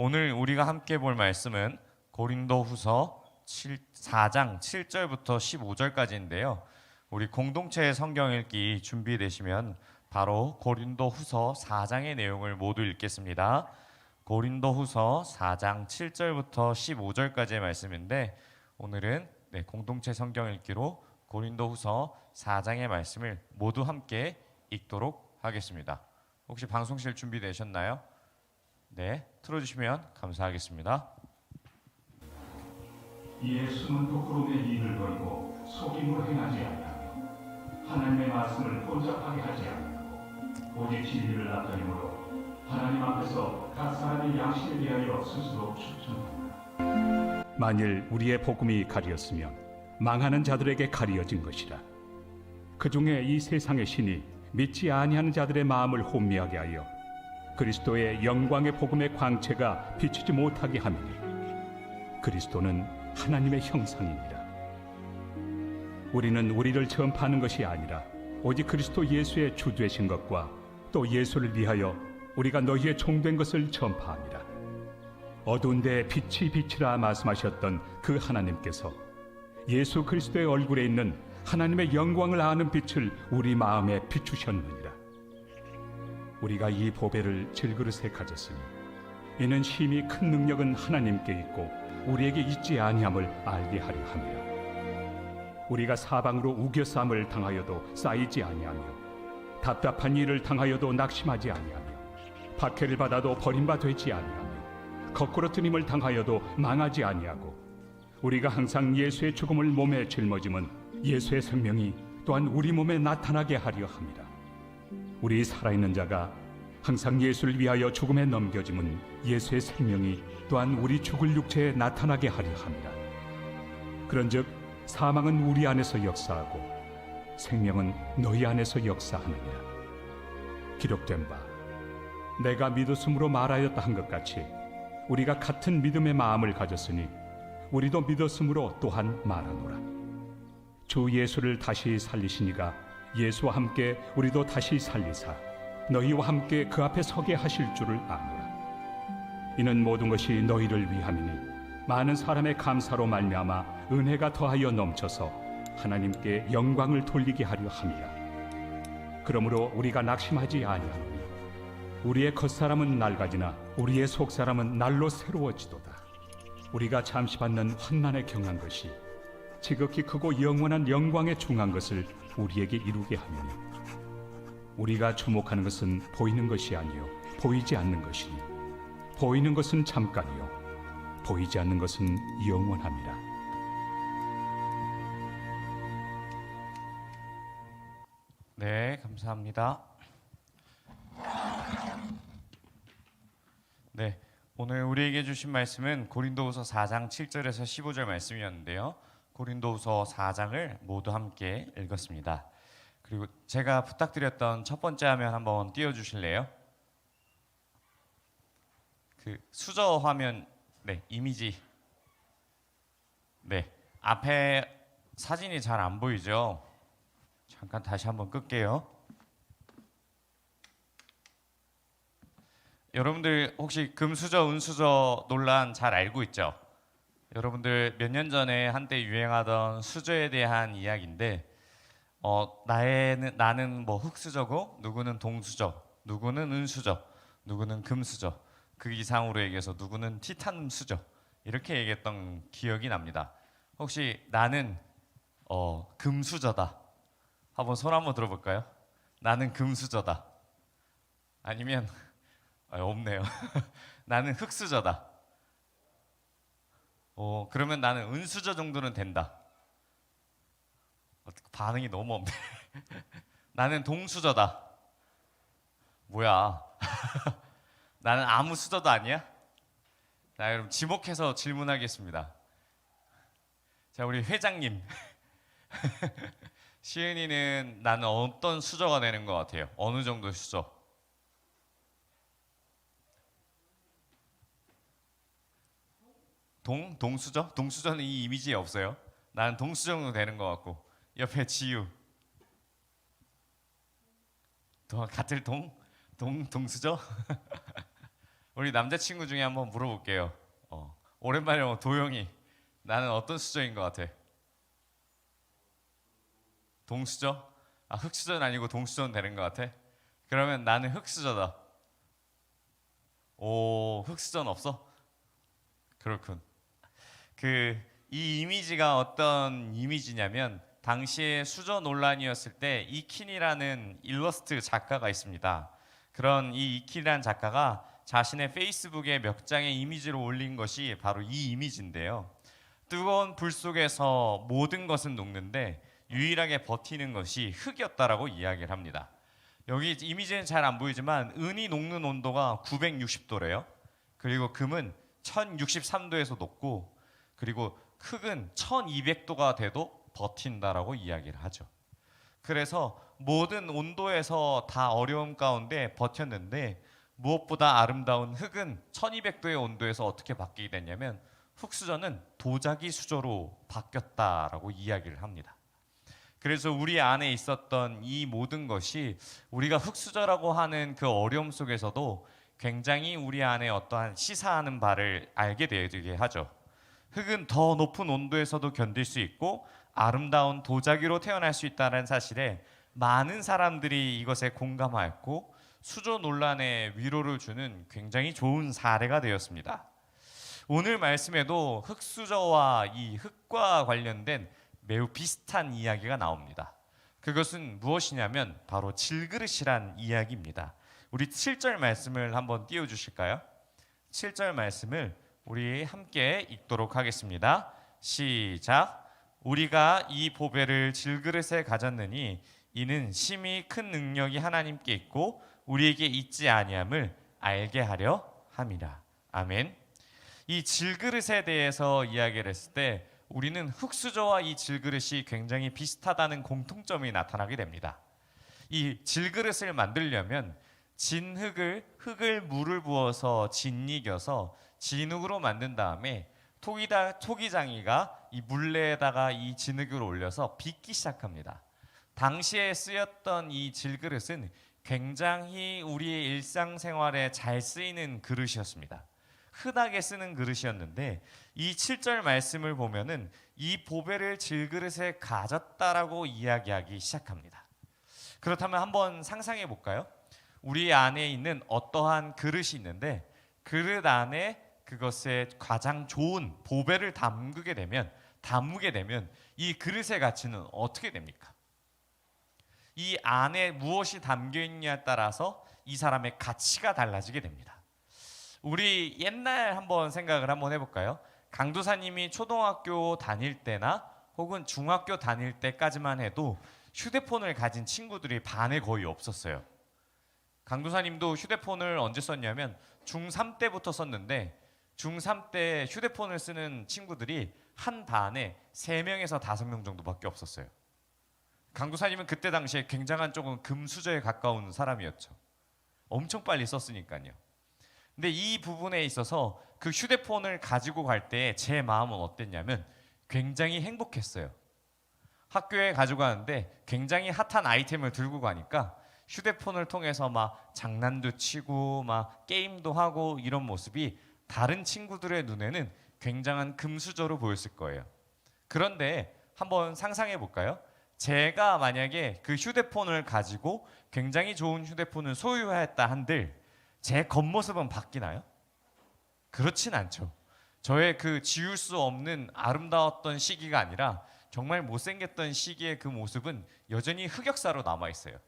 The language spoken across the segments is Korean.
오늘 우리가 함께 볼 말씀은 고린도후서 4장 7절부터 15절까지인데요. 우리 공동체 성경 읽기 준비되시면 바로 고린도후서 4장의 내용을 모두 읽겠습니다. 고린도후서 4장 7절부터 15절까지의 말씀인데 오늘은 공동체 성경 읽기로 고린도후서 4장의 말씀을 모두 함께 읽도록 하겠습니다. 혹시 방송실 준비되셨나요? 네, 틀어주시면 감사하겠습니다. 이에 숨은 부끄러움의 일을 버리고 속임으로 행하지 아니하며 하나님의 말씀을 혼잡하게 하지 아니하고 오직 진리를 나타내므로 하나님 앞에서 각 사람의 양심에 대하여 스스로 추천합니다. 만일 우리의 복음이 가리었으면 망하는 자들에게 가리어진 것이라. 그 중에 이 세상의 신이 믿지 아니하는 자들의 마음을 혼미하게 하여 그리스도의 영광의 복음의 광채가 비추지 못하게 함이니 그리스도는 하나님의 형상입니다. 우리는 우리를 전파하는 것이 아니라 오직 그리스도 예수의 주 되신 것과 또 예수를 위하여 우리가 너희의 종된 것을 전파합니다. 어두운 데 빛이 빛이라 말씀하셨던 그 하나님께서 예수 그리스도의 얼굴에 있는 하나님의 영광을 아는 빛을 우리 마음에 비추셨느니라. 우리가 이 보배를 질그릇에 가졌으니 이는 심히 큰 능력은 하나님께 있고 우리에게 있지 아니함을 알게 하려 함이라. 우리가 사방으로 우겨쌈을 당하여도 쌓이지 아니하며 답답한 일을 당하여도 낙심하지 아니하며 박해를 받아도 버림바 되지 아니하며 거꾸로 뜨림을 당하여도 망하지 아니하고 우리가 항상 예수의 죽음을 몸에 짊어짐은 예수의 생명이 또한 우리 몸에 나타나게 하려 함이라. 우리 살아있는 자가 항상 예수를 위하여 죽음에 넘겨짐은 예수의 생명이 또한 우리 죽을 육체에 나타나게 하려 함이라. 그런즉 사망은 우리 안에서 역사하고 생명은 너희 안에서 역사하느니라. 기록된 바 내가 믿었으므로 말하였다 한 것 같이 우리가 같은 믿음의 마음을 가졌으니 우리도 믿었으므로 또한 말하노라. 주 예수를 다시 살리시니가 예수와 함께 우리도 다시 살리사 너희와 함께 그 앞에 서게 하실 줄을 아노라. 이는 모든 것이 너희를 위함이니 많은 사람의 감사로 말미암아 은혜가 더하여 넘쳐서 하나님께 영광을 돌리게 하려 함이라. 그러므로 우리가 낙심하지 아니하노니 우리의 겉사람은 낡아지나 우리의 속사람은 날로 새로워지도다. 우리가 잠시 받는 환난에 경한 것이 지극히 크고 영원한 영광에 중한 것을 우리에게 이루게 하느니 우리가 주목하는 것은 보이는 것이 아니요 보이지 않는 것이니 보이는 것은 잠깐이요 보이지 않는 것은 영원함이라. 네, 감사합니다. 네, 오늘 우리에게 주신 말씀은 고린도후서 4장 7절에서 15절 말씀이었는데요. 고린도후서 4장을 모두 함께 읽었습니다. 그리고 제가 부탁드렸던 첫 번째 화면 한번 띄워주실래요? 그 수저 화면, 이미지. 앞에 사진이 잘 안 보이죠? 잠깐 다시 한번 끌게요. 여러분들 혹시 금수저, 은수저 논란 잘 알고 있죠? 여러분들 몇 년 전에 한때 유행하던 수저에 대한 이야기인데 나는 뭐 흙수저고 누구는 동수저, 누구는 은수저, 누구는 금수저, 그 이상으로 얘기해서 누구는 티탄 수저 이렇게 얘기했던 기억이 납니다. 혹시 나는 금수저다. 한번 손 한번 들어볼까요? 나는 금수저다. 아니면 없네요. 나는 흙수저다. 그러면 나는 은수저 정도는 된다. 반응이 너무 없네. 나는 동수저다. 뭐야? 나는 아무 수저도 아니야? 자, 여러분 지목해서 질문하겠습니다. 자, 우리 회장님. 시은이는 나는 어떤 수저가 되는 것 같아요? 어느 정도 수저? 동수저? 동수저는 이 이미지에 없어요. 나는 동수저 정도 되는 것 같고 옆에 지유 같을 동수저? 우리 남자친구 중에 한번 물어볼게요. 오랜만에 도영이, 나는 어떤 수저인 것 같아? 동수저? 아, 흑수저는 아니고 동수저는 되는 것 같아? 그러면 나는 흑수저다. 오, 흑수저는 없어? 그렇군. 이 이미지가 어떤 이미지냐면, 당시에 수저 논란이었을 때 이킨이라는 일러스트 작가가 있습니다. 그런 이 이킨이라는 작가가 자신의 페이스북에 몇 장의 이미지를 올린 것이 바로 이 이미지인데요. 뜨거운 불 속에서 모든 것은 녹는데 유일하게 버티는 것이 흙이었다라고 이야기를 합니다. 여기 이미지는 잘 안 보이지만 은이 녹는 온도가 960도래요. 그리고 금은 1063도에서 녹고, 그리고 흙은 1200도가 돼도 버틴다라고 이야기를 하죠. 그래서 모든 온도에서 다 어려움 가운데 버텼는데, 무엇보다 아름다운 흙은 1200도의 온도에서 어떻게 바뀌게 됐냐면 흙수저는 도자기 수저로 바뀌었다라고 이야기를 합니다. 그래서 우리 안에 있었던 이 모든 것이 우리가 흙수저라고 하는 그 어려움 속에서도 굉장히 우리 안에 어떠한 시사하는 바를 알게 되게 하죠. 흙은 더 높은 온도에서도 견딜 수 있고 아름다운 도자기로 태어날 수 있다는 사실에 많은 사람들이 이것에 공감하였고, 수저 논란에 위로를 주는 굉장히 좋은 사례가 되었습니다. 오늘 말씀에도 흙수저와 이 흙과 관련된 매우 비슷한 이야기가 나옵니다. 그것은 무엇이냐면 바로 질그릇이란 이야기입니다. 우리 7절 말씀을 한번 띄워주실까요? 7절 말씀을 우리 함께 읽도록 하겠습니다. 시작. 우리가 이 보배를 질그릇에 가졌느니 이는 심히 큰 능력이 하나님께 있고 우리에게 있지 아니함을 알게 하려 함이라. 아멘. 이 질그릇에 대해서 이야기를 했을 때 우리는 흙수저와 이 질그릇이 굉장히 비슷하다는 공통점이 나타나게 됩니다. 이 질그릇을 만들려면 진 흙을 물을 부어서 짓이겨서 진흙으로 만든 다음에 토기장이가 이 물레에다가 이 진흙을 올려서 빚기 시작합니다. 당시에 쓰였던 이 질그릇은 굉장히 우리의 일상생활에 잘 쓰이는 그릇이었습니다. 흔하게 쓰는 그릇이었는데 이 7절 말씀을 보면은 이 보배를 질그릇에 가졌다라고 이야기하기 시작합니다. 그렇다면 한번 상상해 볼까요? 우리 안에 있는 어떠한 그릇이 있는데 그릇 안에 그것에 가장 좋은 보배를 담그게 되면 이 그릇의 가치는 어떻게 됩니까? 이 안에 무엇이 담겨 있냐에 따라서 이 사람의 가치가 달라지게 됩니다. 우리 옛날 한번 생각을 한번 해볼까요? 강도사님이 초등학교 다닐 때나 혹은 중학교 다닐 때까지만 해도 휴대폰을 가진 친구들이 반에 거의 없었어요. 강도사님도 휴대폰을 언제 썼냐면 중3 때부터 썼는데 중3 때 휴대폰을 쓰는 친구들이 한 반에 3명에서 5명 정도밖에 없었어요. 강도사님은 그때 당시에 굉장한 조금 금수저에 가까운 사람이었죠. 엄청 빨리 썼으니까요. 근데 이 부분에 있어서 그 휴대폰을 가지고 갈 때 제 마음은 어땠냐면 굉장히 행복했어요. 학교에 가지고 가는데 굉장히 핫한 아이템을 들고 가니까 휴대폰을 통해서 막 장난도 치고 막 게임도 하고 이런 모습이 다른 친구들의 눈에는 굉장한 금수저로 보였을 거예요. 그런데 한번 상상해 볼까요? 제가 만약에 그 휴대폰을 가지고 굉장히 좋은 휴대폰을 소유했다 한들 제 겉모습은 바뀌나요? 그렇진 않죠. 저의 그 지울 수 없는 아름다웠던 시기가 아니라 정말 못생겼던 시기의 그 모습은 여전히 흑역사로 남아 있어요.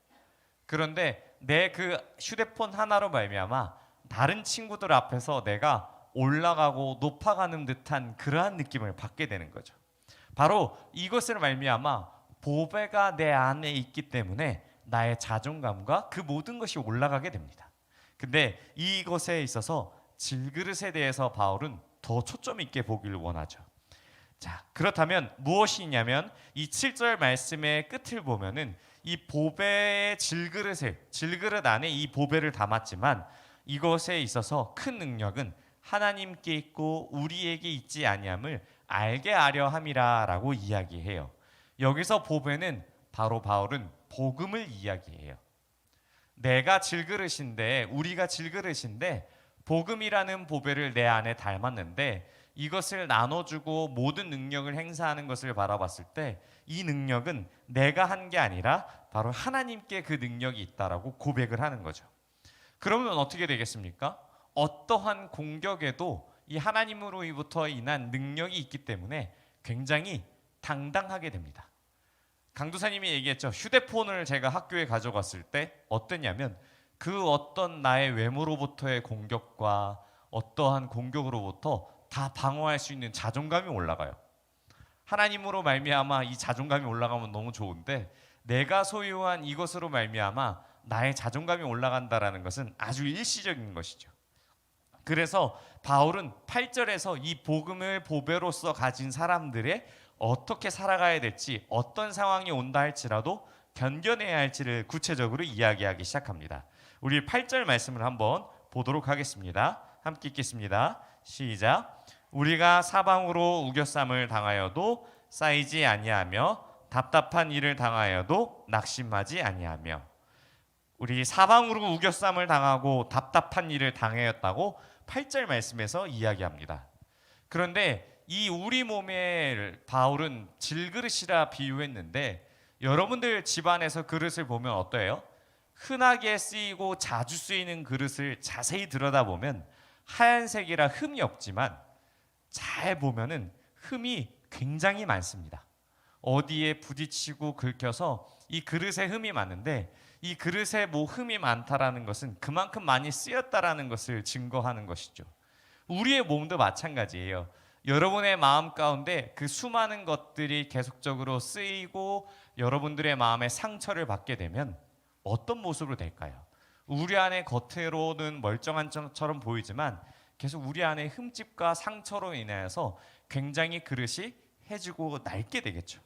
그런데 내 그 휴대폰 하나로 말미암아 다른 친구들 앞에서 내가 올라가고 높아가는 듯한 그러한 느낌을 받게 되는 거죠. 바로 이것을 말미암아 보배가 내 안에 있기 때문에 나의 자존감과 그 모든 것이 올라가게 됩니다. 근데 이것에 있어서 질그릇에 대해서 바울은 더 초점 있게 보기를 원하죠. 자, 그렇다면 무엇이냐면 이 7절 말씀의 끝을 보면은 이 보배의 질그릇 안에 이 보배를 담았지만 이것에 있어서 큰 능력은 하나님께 있고 우리에게 있지 아니함을 알게 하려 함이라라고 이야기해요. 여기서 보배는 바로 바울은 복음을 이야기해요. 내가 질그릇인데 우리가 질그릇인데 복음이라는 보배를 내 안에 닮았는데 이것을 나눠주고 모든 능력을 행사하는 것을 바라봤을 때 이 능력은 내가 한 게 아니라 바로 하나님께 그 능력이 있다라고 고백을 하는 거죠. 그러면 어떻게 되겠습니까? 어떠한 공격에도 이 하나님으로부터 인한 능력이 있기 때문에 굉장히 당당하게 됩니다. 강도사님이 얘기했죠. 휴대폰을 제가 학교에 가져갔을 때 어땠냐면 그 어떤 나의 외모로부터의 공격과 어떠한 공격으로부터 다 방어할 수 있는 자존감이 올라가요. 하나님으로 말미암아 이 자존감이 올라가면 너무 좋은데 내가 소유한 이것으로 말미암아 나의 자존감이 올라간다라는 것은 아주 일시적인 것이죠. 그래서 바울은 8절에서 이 복음을 보배로서 가진 사람들의 어떻게 살아가야 될지 어떤 상황이 온다 할지라도 견뎌내야 할지를 구체적으로 이야기하기 시작합니다. 우리 8절 말씀을 한번 보도록 하겠습니다. 함께 읽겠습니다. 시작. 우리가 사방으로 우겨쌈을 당하여도 쌓이지 아니하며 답답한 일을 당하여도 낙심하지 아니하며. 우리 사방으로 우겨쌈을 당하고 답답한 일을 당하였다고 8절 말씀에서 이야기합니다. 그런데 이 우리 몸에 바울은 질그릇이라 비유했는데 여러분들 집안에서 그릇을 보면 어때요? 흔하게 쓰이고 자주 쓰이는 그릇을 자세히 들여다보면 하얀색이라 흠이 없지만 잘 보면은 흠이 굉장히 많습니다. 어디에 부딪히고 긁혀서 이 그릇에 흠이 많은데 이 그릇에 뭐 흠이 많다라는 것은 그만큼 많이 쓰였다라는 것을 증거하는 것이죠. 우리의 몸도 마찬가지예요. 여러분의 마음 가운데 그 수많은 것들이 계속적으로 쓰이고 여러분들의 마음에 상처를 받게 되면 어떤 모습으로 될까요? 우리 안에 겉으로는 멀쩡한 것처럼 보이지만 계속 우리 안에 흠집과 상처로 인해서 굉장히 그릇이 해지고 낡게 되겠죠.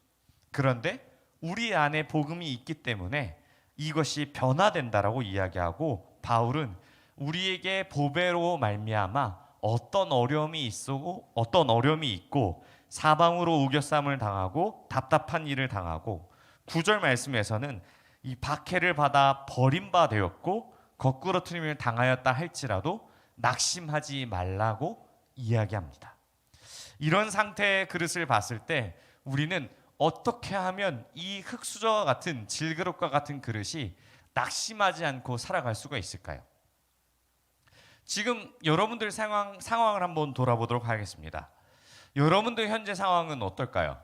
그런데 우리 안에 복음이 있기 때문에 이것이 변화된다라고 이야기하고 바울은 우리에게 보배로 말미암아 어떤 어려움이 있고 사방으로 우겨쌈을 당하고 답답한 일을 당하고 9절 말씀에서는 이 박해를 받아 버림바 되었고 거꾸러뜨림을 당하였다 할지라도 낙심하지 말라고 이야기합니다. 이런 상태의 그릇을 봤을 때 우리는 어떻게 하면 이 흙수저와 같은 질그릇과 같은 그릇이 낙심하지 않고 살아갈 수가 있을까요? 지금 여러분들 상황을 한번 돌아보도록 하겠습니다. 여러분들 현재 상황은 어떨까요?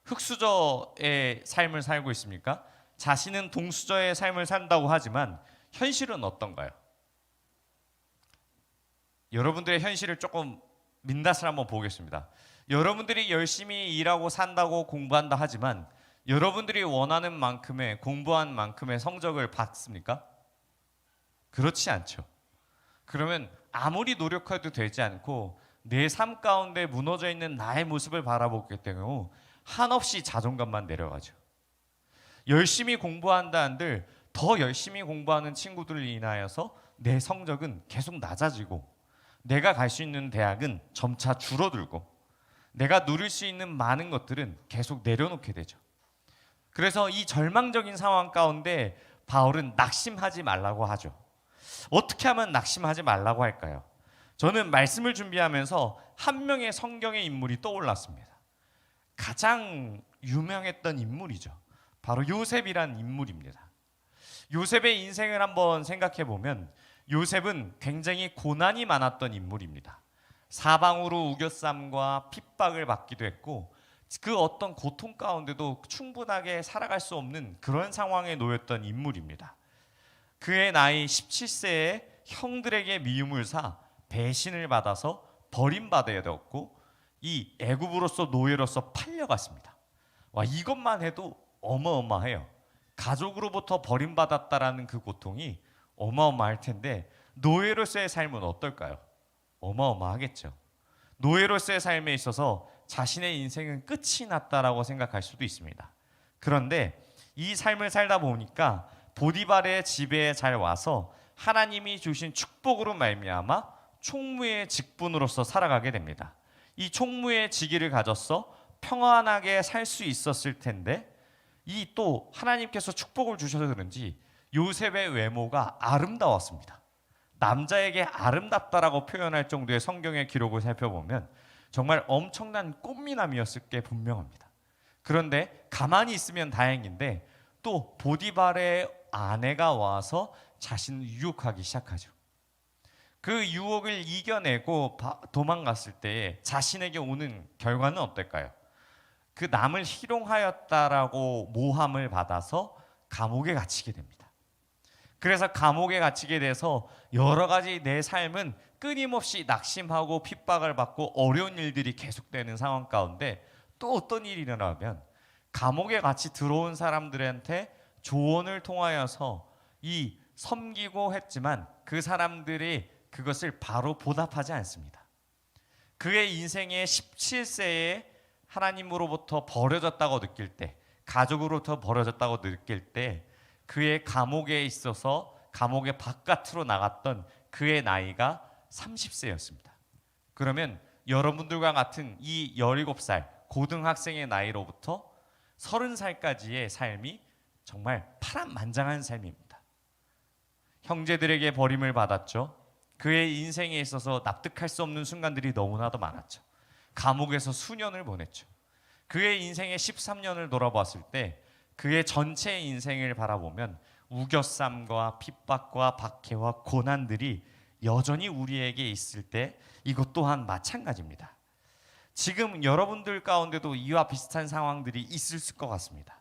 흙수저의 삶을 살고 있습니까? 자신은 동수저의 삶을 산다고 하지만 현실은 어떤가요? 여러분들의 현실을 조금 민낯을 한번 보겠습니다. 여러분들이 열심히 일하고 산다고 공부한다 하지만 여러분들이 원하는 만큼의 공부한 만큼의 성적을 받습니까? 그렇지 않죠. 그러면 아무리 노력해도 되지 않고 내 삶 가운데 무너져 있는 나의 모습을 바라보게 되면 한없이 자존감만 내려가죠. 열심히 공부한다 한들 더 열심히 공부하는 친구들을 인하여서 내 성적은 계속 낮아지고 내가 갈 수 있는 대학은 점차 줄어들고 내가 누릴 수 있는 많은 것들은 계속 내려놓게 되죠. 그래서 이 절망적인 상황 가운데 바울은 낙심하지 말라고 하죠. 어떻게 하면 낙심하지 말라고 할까요? 저는 말씀을 준비하면서 한 명의 성경의 인물이 떠올랐습니다. 가장 유명했던 인물이죠. 바로 요셉이란 인물입니다. 요셉의 인생을 한번 생각해 보면 요셉은 굉장히 고난이 많았던 인물입니다. 사방으로 우겨쌈과 핍박을 받기도 했고 그 어떤 고통 가운데도 충분하게 살아갈 수 없는 그런 상황에 놓였던 인물입니다. 그의 나이 17세에 형들에게 미움을 사 배신을 받아서 버림받아야 되었고 이 애굽으로서 노예로서 팔려갔습니다. 와, 이것만 해도 어마어마해요. 가족으로부터 버림받았다라는 그 고통이 어마어마할 텐데 노예로서의 삶은 어떨까요? 어마어마하겠죠. 노예로서의 삶에 있어서 자신의 인생은 끝이 났다라고 생각할 수도 있습니다. 그런데 이 삶을 살다 보니까 보디발의 집에 잘 와서 하나님이 주신 축복으로 말미암아 총무의 직분으로서 살아가게 됩니다. 이 총무의 직위를 가졌어 평안하게 살 수 있었을 텐데 이 또 하나님께서 축복을 주셔서 그런지 요셉의 외모가 아름다웠습니다. 남자에게 아름답다라고 표현할 정도의 성경의 기록을 살펴보면 정말 엄청난 꽃미남이었을 게 분명합니다. 그런데 가만히 있으면 다행인데 또 보디발의 아내가 와서 자신을 유혹하기 시작하죠. 그 유혹을 이겨내고 도망갔을 때 자신에게 오는 결과는 어떨까요? 그 남을 희롱하였다라고 모함을 받아서 감옥에 갇히게 됩니다. 그래서 감옥에 갇히게 돼서 여러 가지 내 삶은 끊임없이 낙심하고 핍박을 받고 어려운 일들이 계속되는 상황 가운데 또 어떤 일이 일어나면 감옥에 같이 들어온 사람들한테 조언을 통하여서 이 섬기고 했지만 그 사람들이 그것을 바로 보답하지 않습니다. 그의 인생의 17세에 하나님으로부터 버려졌다고 느낄 때, 가족으로부터 버려졌다고 느낄 때 그의 감옥에 있어서 감옥의 바깥으로 나갔던 그의 나이가 30세였습니다. 그러면 여러분들과 같은 이 17살 고등학생의 나이로부터 30살까지의 삶이 정말 파란만장한 삶입니다. 형제들에게 버림을 받았죠. 그의 인생에 있어서 납득할 수 없는 순간들이 너무나도 많았죠. 감옥에서 수년을 보냈죠. 그의 인생의 13년을 돌아봤을 때 그의 전체 인생을 바라보면 우겨쌈과 핍박과 박해와 고난들이 여전히 우리에게 있을 때 이것 또한 마찬가지입니다. 지금 여러분들 가운데도 이와 비슷한 상황들이 있을 것 같습니다.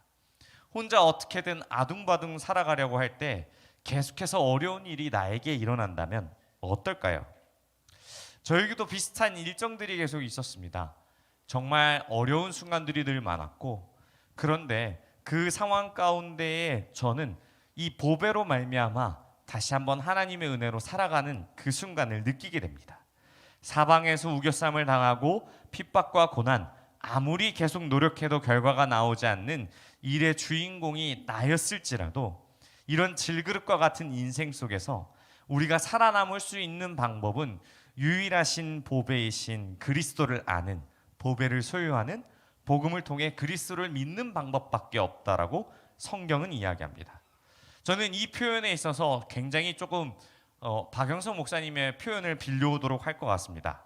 혼자 어떻게든 아둥바둥 살아가려고 할 때 계속해서 어려운 일이 나에게 일어난다면 어떨까요? 저에게도 비슷한 일정들이 계속 있었습니다. 정말 어려운 순간들이 늘 많았고, 그런데 그 상황 가운데에 저는 이 보배로 말미암아 다시 한번 하나님의 은혜로 살아가는 그 순간을 느끼게 됩니다. 사방에서 우겨쌈을 당하고 핍박과 고난, 아무리 계속 노력해도 결과가 나오지 않는 일의 주인공이 나였을지라도 이런 질그릇과 같은 인생 속에서 우리가 살아남을 수 있는 방법은 유일하신 보배이신 그리스도를 아는, 보배를 소유하는, 복음을 통해 그리스도를 믿는 방법밖에 없다라고 성경은 이야기합니다. 저는 이 표현에 있어서 굉장히 조금 박영석 목사님의 표현을 빌려오도록 할 것 같습니다.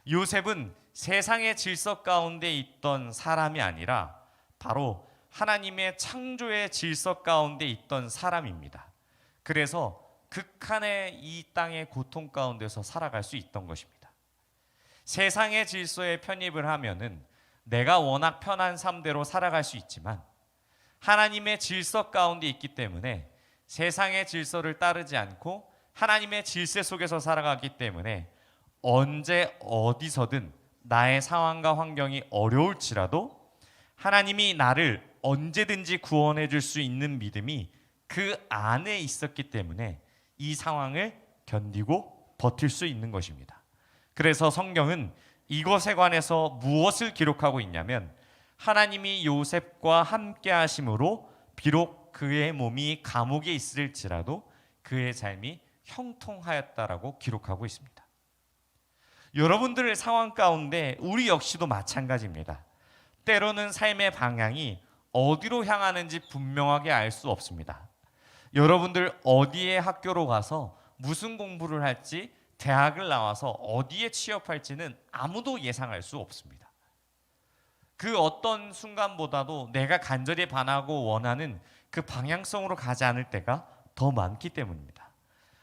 요셉은 세상의 질서 가운데 있던 사람이 아니라 바로 하나님의 창조의 질서 가운데 있던 사람입니다. 그래서 극한의 이 땅의 고통 가운데서 살아갈 수 있던 것입니다. 세상의 질서에 편입을 하면은 내가 워낙 편한 삶대로 살아갈 수 있지만 하나님의 질서 가운데 있기 때문에 세상의 질서를 따르지 않고 하나님의 질서 속에서 살아가기 때문에 언제 어디서든 나의 상황과 환경이 어려울지라도 하나님이 나를 언제든지 구원해 줄 수 있는 믿음이 그 안에 있었기 때문에 이 상황을 견디고 버틸 수 있는 것입니다. 그래서 성경은 이것에 관해서 무엇을 기록하고 있냐면 하나님이 요셉과 함께 하심으로 비록 그의 몸이 감옥에 있을지라도 그의 삶이 형통하였다라고 기록하고 있습니다. 여러분들의 상황 가운데 우리 역시도 마찬가지입니다. 때로는 삶의 방향이 어디로 향하는지 분명하게 알 수 없습니다. 여러분들 어디에 학교로 가서 무슨 공부를 할지, 대학을 나와서 어디에 취업할지는 아무도 예상할 수 없습니다. 그 어떤 순간보다도 내가 간절히 바라고 원하는 그 방향성으로 가지 않을 때가 더 많기 때문입니다.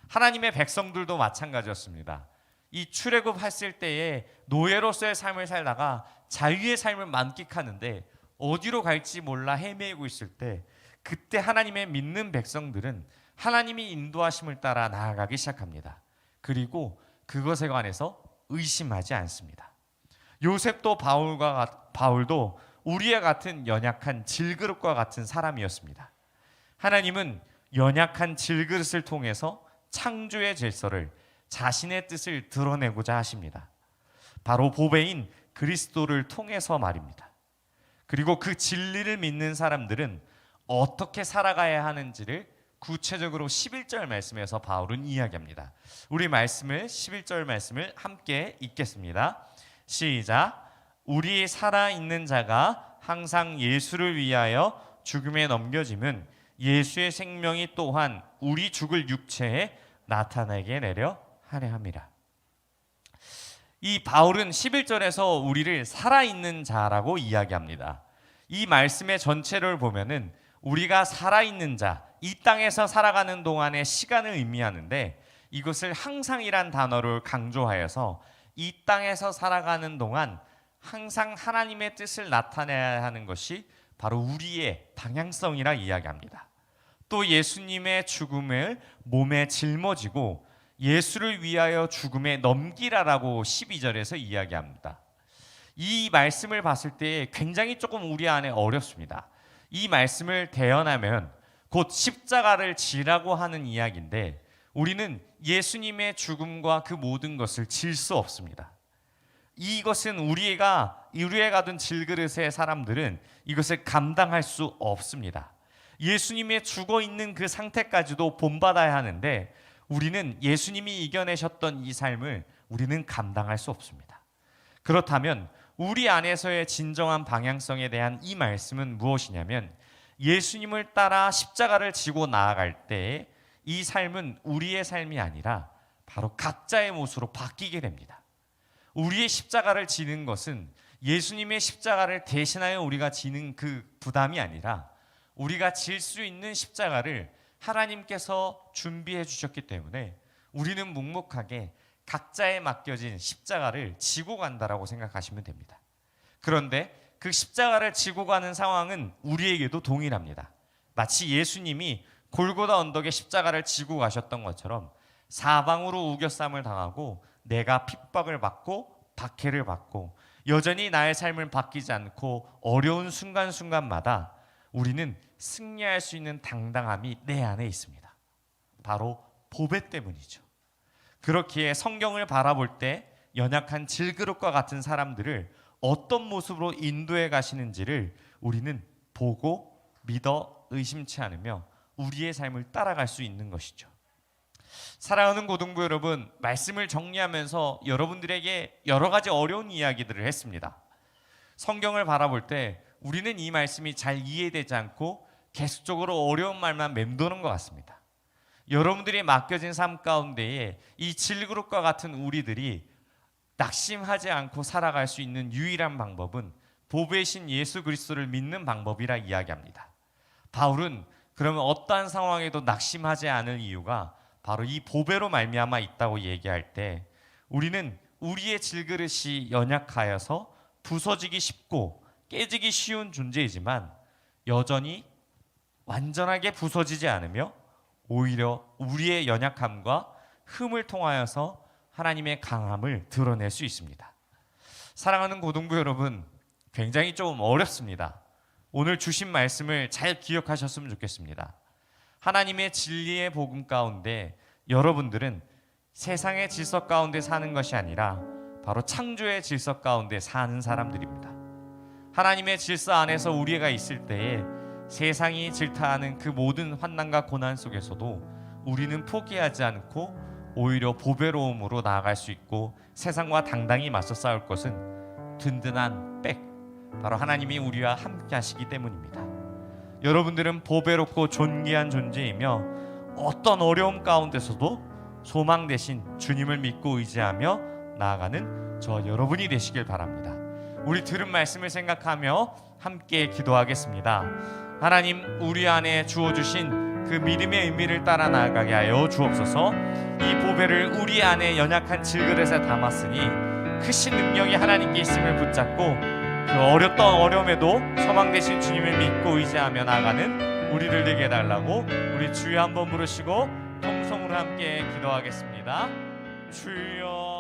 하나님의 백성들도 마찬가지였습니다. 이 출애굽했을 때에 노예로서의 삶을 살다가 자유의 삶을 만끽하는데 어디로 갈지 몰라 헤매고 있을 때 그때 하나님의 믿는 백성들은 하나님이 인도하심을 따라 나아가기 시작합니다. 그리고 그것에 관해서 의심하지 않습니다. 요셉도 바울도 우리와 같은 연약한 질그릇과 같은 사람이었습니다. 하나님은 연약한 질그릇을 통해서 창조의 질서를, 자신의 뜻을 드러내고자 하십니다. 바로 보배인 그리스도를 통해서 말입니다. 그리고 그 진리를 믿는 사람들은 어떻게 살아가야 하는지를 구체적으로 11절 말씀에서 바울은 이야기합니다. 우리 말씀을 11절 말씀을 함께 읽겠습니다. 시작. 우리 살아있는 자가 항상 예수를 위하여 죽음에 넘겨짐은 예수의 생명이 또한 우리 죽을 육체에 나타나게 내려 하려 함이라. 이 바울은 11절에서 우리를 살아있는 자라고 이야기합니다. 이 말씀의 전체를 보면은 우리가 살아있는 자, 이 땅에서 살아가는 동안의 시간을 의미하는데, 이것을 항상이란 단어를 강조하여서 이 땅에서 살아가는 동안 항상 하나님의 뜻을 나타내야 하는 것이 바로 우리의 방향성이라 이야기합니다. 또 예수님의 죽음을 몸에 짊어지고 예수를 위하여 죽음에 넘기라라고 12절에서 이야기합니다. 이 말씀을 봤을 때 굉장히 조금 우리 안에 어렵습니다. 이 말씀을 대언하면 곧 십자가를 지라고 하는 이야기인데, 우리는 예수님의 죽음과 그 모든 것을 질 수 없습니다. 이것은 우리가 가둔 질그릇의 사람들은 이것을 감당할 수 없습니다. 예수님의 죽어 있는 그 상태까지도 본받아야 하는데, 우리는 예수님이 이겨내셨던 이 삶을 우리는 감당할 수 없습니다. 그렇다면 우리 안에서의 진정한 방향성에 대한 이 말씀은 무엇이냐면, 예수님을 따라 십자가를 지고 나아갈 때 이 삶은 우리의 삶이 아니라 바로 각자의 몫으로 바뀌게 됩니다. 우리의 십자가를 지는 것은 예수님의 십자가를 대신하여 우리가 지는 그 부담이 아니라, 우리가 질 수 있는 십자가를 하나님께서 준비해 주셨기 때문에 우리는 묵묵하게 각자에 맡겨진 십자가를 지고 간다라고 생각하시면 됩니다. 그런데 그 십자가를 지고 가는 상황은 우리에게도 동일합니다. 마치 예수님이 골고다 언덕에 십자가를 지고 가셨던 것처럼 사방으로 우겨쌈을 당하고 내가 핍박을 받고 박해를 받고 여전히 나의 삶을 바뀌지 않고 어려운 순간순간마다 우리는 승리할 수 있는 당당함이 내 안에 있습니다. 바로 보배 때문이죠. 그렇기에 성경을 바라볼 때 연약한 질그릇과 같은 사람들을 어떤 모습으로 인도해 가시는지를 우리는 보고 믿어 의심치 않으며 우리의 삶을 따라갈 수 있는 것이죠. 사랑하는 고등부 여러분, 말씀을 정리하면서 여러분들에게 여러 가지 어려운 이야기들을 했습니다. 성경을 바라볼 때 우리는 이 말씀이 잘 이해되지 않고 계속적으로 어려운 말만 맴도는 것 같습니다. 여러분들이 맡겨진 삶 가운데에 이 질그릇과 같은 우리들이 낙심하지 않고 살아갈 수 있는 유일한 방법은 보배신 예수 그리스도를 믿는 방법이라 이야기합니다. 바울은 그러면 어떠한 상황에도 낙심하지 않을 이유가 바로 이 보배로 말미암아 있다고 얘기할 때, 우리는 우리의 질그릇이 연약하여서 부서지기 쉽고 깨지기 쉬운 존재이지만 여전히 완전하게 부서지지 않으며 오히려 우리의 연약함과 흠을 통하여서 하나님의 강함을 드러낼 수 있습니다. 사랑하는 고등부 여러분, 굉장히 좀 어렵습니다. 오늘 주신 말씀을 잘 기억하셨으면 좋겠습니다. 하나님의 진리의 복음 가운데 여러분들은 세상의 질서 가운데 사는 것이 아니라 바로 창조의 질서 가운데 사는 사람들입니다. 하나님의 질서 안에서 우리가 있을 때에 세상이 질타하는 그 모든 환난과 고난 속에서도 우리는 포기하지 않고 오히려 보배로움으로 나아갈 수 있고, 세상과 당당히 맞서 싸울 것은 든든한 백, 바로 하나님이 우리와 함께 하시기 때문입니다. 여러분들은 보배롭고 존귀한 존재이며 어떤 어려움 가운데서도 소망 대신 주님을 믿고 의지하며 나아가는 저 여러분이 되시길 바랍니다. 우리 들은 말씀을 생각하며 함께 기도하겠습니다. 하나님, 우리 안에 주어주신 그 믿음의 의미를 따라 나아가게 하여 주옵소서. 이 보배를 우리 안에 연약한 질그릇에 담았으니 크신 능력이 하나님께 있음을 붙잡고 그 어렸던 어려움에도 소망 되신 주님을 믿고 의지하며 나아가는 우리를 되게 해달라고 우리 주여 한번 부르시고 통성으로 함께 기도하겠습니다. 주여